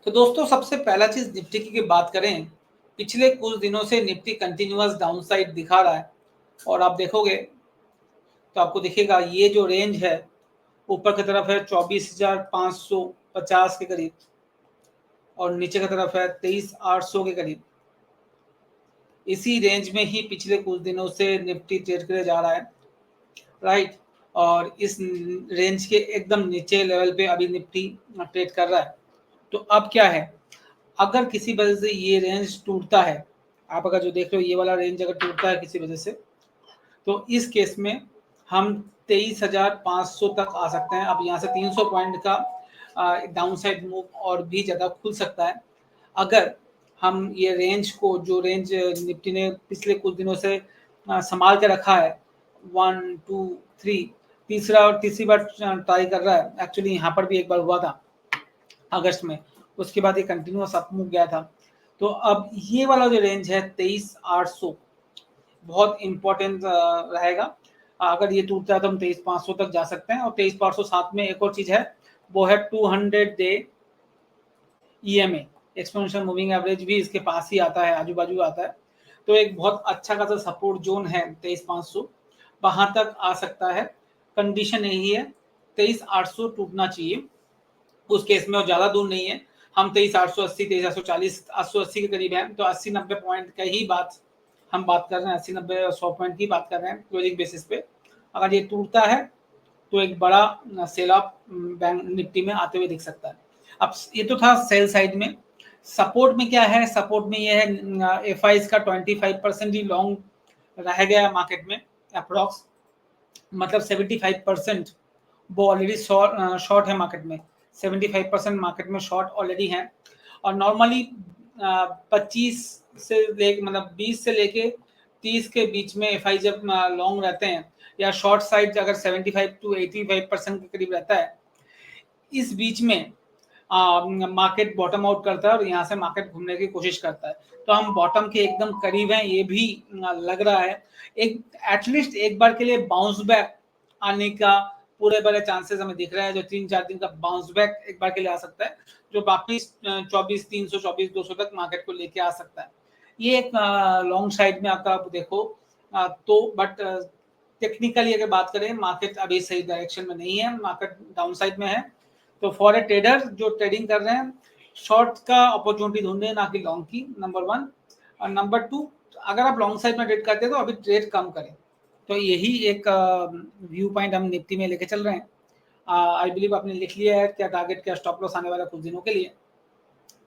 तो दोस्तों सबसे पहला चीज निफ्टी की बात करें, पिछले कुछ दिनों से निफ्टी कंटिन्यूअस डाउनसाइड दिखा रहा है और आप देखोगे तो आपको दिखेगा ये जो रेंज है ऊपर की तरफ है 24,550 के करीब और नीचे की तरफ है 23,800 के करीब। इसी रेंज में ही पिछले कुछ दिनों से निफ्टी ट्रेड करे जा रहा है, राइट। और इस रेंज के एकदम नीचे लेवल पे अभी निफ्टी ट्रेड कर रहा है। तो अब क्या है, अगर किसी वजह से ये रेंज टूटता है, आप अगर जो देख रहे हो ये वाला रेंज अगर टूटता है किसी वजह से, तो इस केस में हम 23,500 तक आ सकते हैं। अब यहाँ से 300 पॉइंट का डाउन साइड मूव और भी ज़्यादा खुल सकता है अगर हम ये रेंज को, जो रेंज निफ्टी ने पिछले कुछ दिनों से संभाल के रखा है 1 2 3, तीसरी बार ट्राई कर रहा है। एक्चुअली यहाँ पर भी एक बार हुआ था अगस्त में, उसके बाद ये कंटिन्यूअस अप मूव गया था। तो अब ये वाला जो रेंज है 23,800 बहुत इंपॉर्टेंट रहेगा। अगर ये टूटता है तो हम 23,500 तक जा सकते हैं। और 23,500 साथ में एक और चीज है, वो है 200 day EMA, exponential moving average भी इसके पास ही आता है, आजू बाजू आता है। तो एक बहुत अच्छा खासा सपोर्ट जोन है 23,500, वहां तक आ सकता है। कंडीशन यही है 23,800 टूटना चाहिए, उस केस में वो ज्यादा दूर नहीं है। हम 23,880, 23,840, 880 के करीब है, तो 80-90 पॉइंट का ही बात हम बात कर रहे हैं, 80-90 और 100 पॉइंट की बात कर रहे हैं क्लोजिंग बेसिस पे। अगर ये टूटता है तो एक बड़ा सेल ऑफ बैंक निफ्टी में आते हुए दिख सकता है। अब ये तो था सेल साइड में। सपोर्ट में क्या है, सपोर्ट में ये है एफआईज का 25% ही लॉन्ग रह गया मार्केट में अप्रॉक्स, मतलब 75% वो ऑलरेडी शॉर्ट है मार्केट में। 75% मार्केट में शॉर्ट ऑलरेडी है। और नॉर्मली 25 से ले मतलब 20 से लेके 30 के बीच में एफआई जब लॉन्ग रहते हैं या शॉर्ट साइड अगर 75 to 85% के करीब रहता है, इस बीच में मार्केट बॉटम आउट करता है और यहाँ से मार्केट घूमने की कोशिश करता है। तो हम बॉटम के एकदम करीब हैं, ये भी लग रहा है। एक एटलीस्ट एक बार के लिए बाउंस बैक आने का पूरे बड़े चांसेस हमें दिख रहा है। जो 3-4 दिन का बाउंस बैक एक बार के लिए आ सकता है, जो बाकी 24,300, 24,200 तक मार्केट को लेके आ सकता है। ये एक लॉन्ग साइड में आपका आप देखो तो, बट टेक्निकली अगर बात करें मार्केट अभी सही डायरेक्शन में नहीं है, मार्केट डाउन साइड में है। तो फॉर ए ट्रेडर जो ट्रेडिंग कर रहे हैं, शॉर्ट का अपॉर्चुनिटी ढूंढे, ना कि लॉन्ग की, नंबर 1। और नंबर 2, अगर आप लॉन्ग साइड में ट्रेड करते हैं तो अभी ट्रेड कम करें। तो यही एक व्यू पॉइंट हम निफ्टी में लेके चल रहे हैं। आई बिलीव आपने लिख लिया है क्या टारगेट, क्या स्टॉप लॉस आने वाला कुछ दिनों के लिए।